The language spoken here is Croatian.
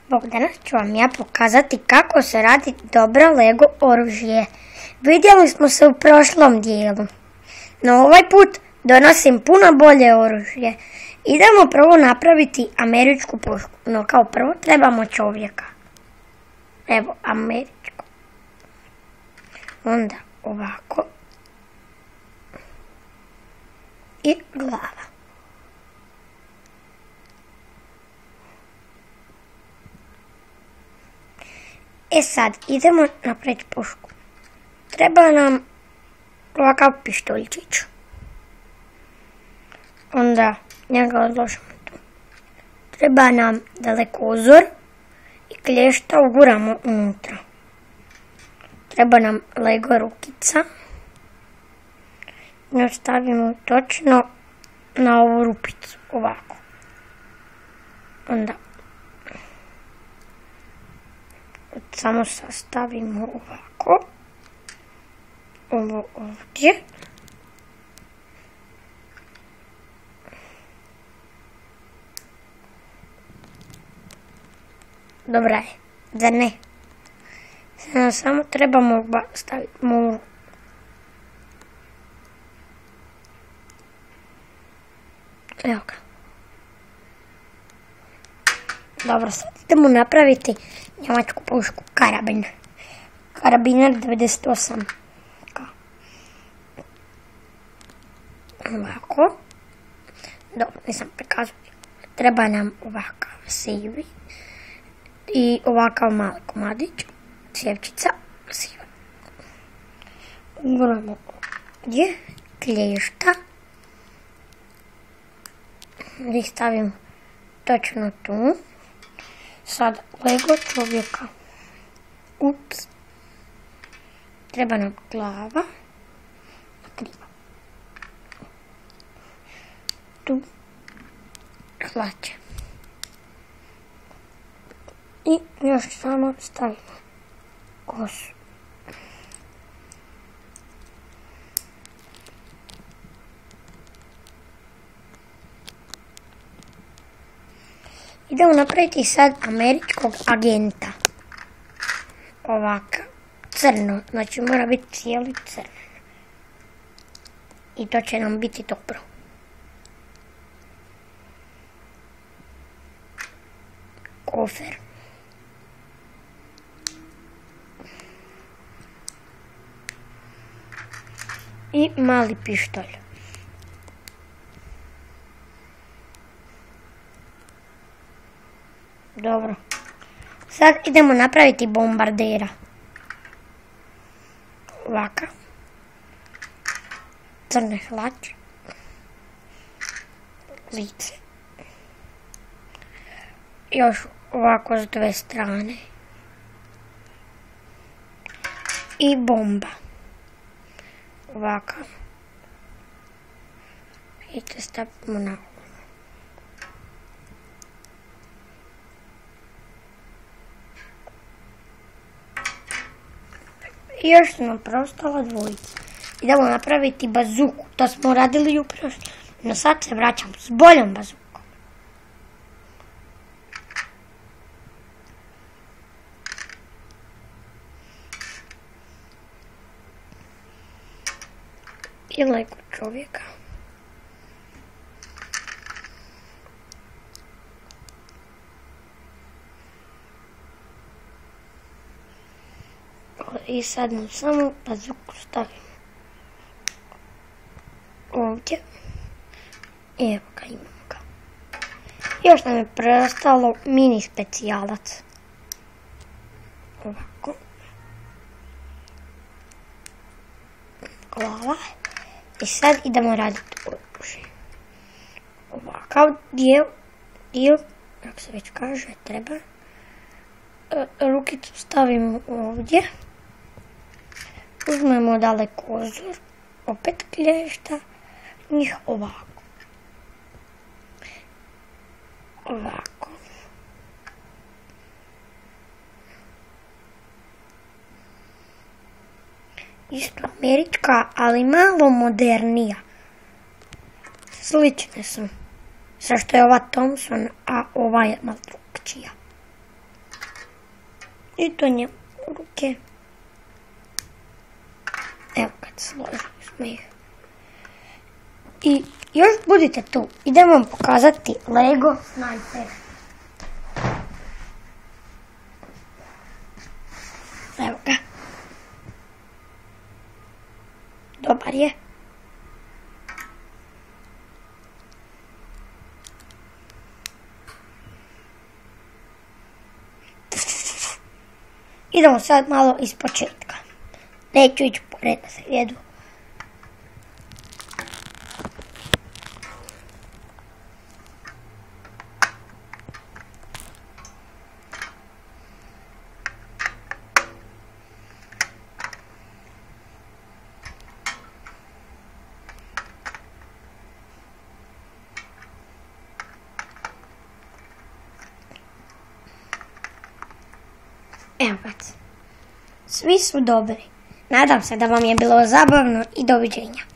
Bog, danas ću vam ja pokazati kako se radi dobro Lego oružje. Vidjeli smo se u prošlom dijelu. No ovaj put donosim puno bolje oružje. Idemo prvo napraviti američku pušku. No kao prvo trebamo čovjeka. Evo, američku. Onda ovako. I glava. E sad, idemo napraviti pušku. Treba nam ovakav pištoljčić. Onda njega odložimo tu. Treba nam dalekozor i klješta uguramo unutra. Treba nam Lego rukica. Nju stavimo točno na ovu rupicu, ovako. Onda samo sastavimo ovako. Ovo ovdje. Dobra je, da ne. Samo trebamo staviti mu. Evo ga. Dobro, sad idemo napraviti njemačku pušku, karabin. Karabiner 98. Ovako. Dobro, nisam prikazao. Treba nam ovakav sivi. I ovakav mali komadić. Sjevčica siva. Uguramo ovdje. Klješta. I stavimo točno tu. Sad Lego čovjeka. Ups. Treba nam glava. Kriva. Tu. Hlače. I još samo stavimo kosu. Idemo napraviti sad američkog agenta. Ovako. Crno. Znači mora biti cijeli crno. I to će nam biti dobro. Kofer. I mali pištolj. Dobro. Sad idemo napraviti bombardera. Ovakav. Crne hlače. Lice. Još ovako s dve strane. I bomba. Ovakav. I to stavimo na ovo. I još nam preostala dvojica. Idemo napraviti bazuku. To smo radili u prošlom. No sad se vraćamo s boljom bazukom. I Lego čovjeka. I sad nam samo bazuku stavimo ovdje. I evo ga, imamo ga. Još nam je preostalo mini specijalac. Ovako. Glava. I sad idemo raditi oružje. Ovakav dio, kako se već kaže, treba. Rukicu stavimo ovdje. Uzmemo dalekozor, opet klješta, njih ovako. Ovako. Isto američka, ali malo modernija. Slične su. Sa što je ova Thompson, a ova je malo drugčija. I to njemu u ruke. Evo kad složili smo ih. I još budite tu. Idem vam pokazati Lego Sniper. Evo ga. Dobar je. Idemo sad malo iz početka. Neću ići po redoslijedu. Evo ga. Svi su dobri. Nadam se da vam je bilo zabavno i doviđenja.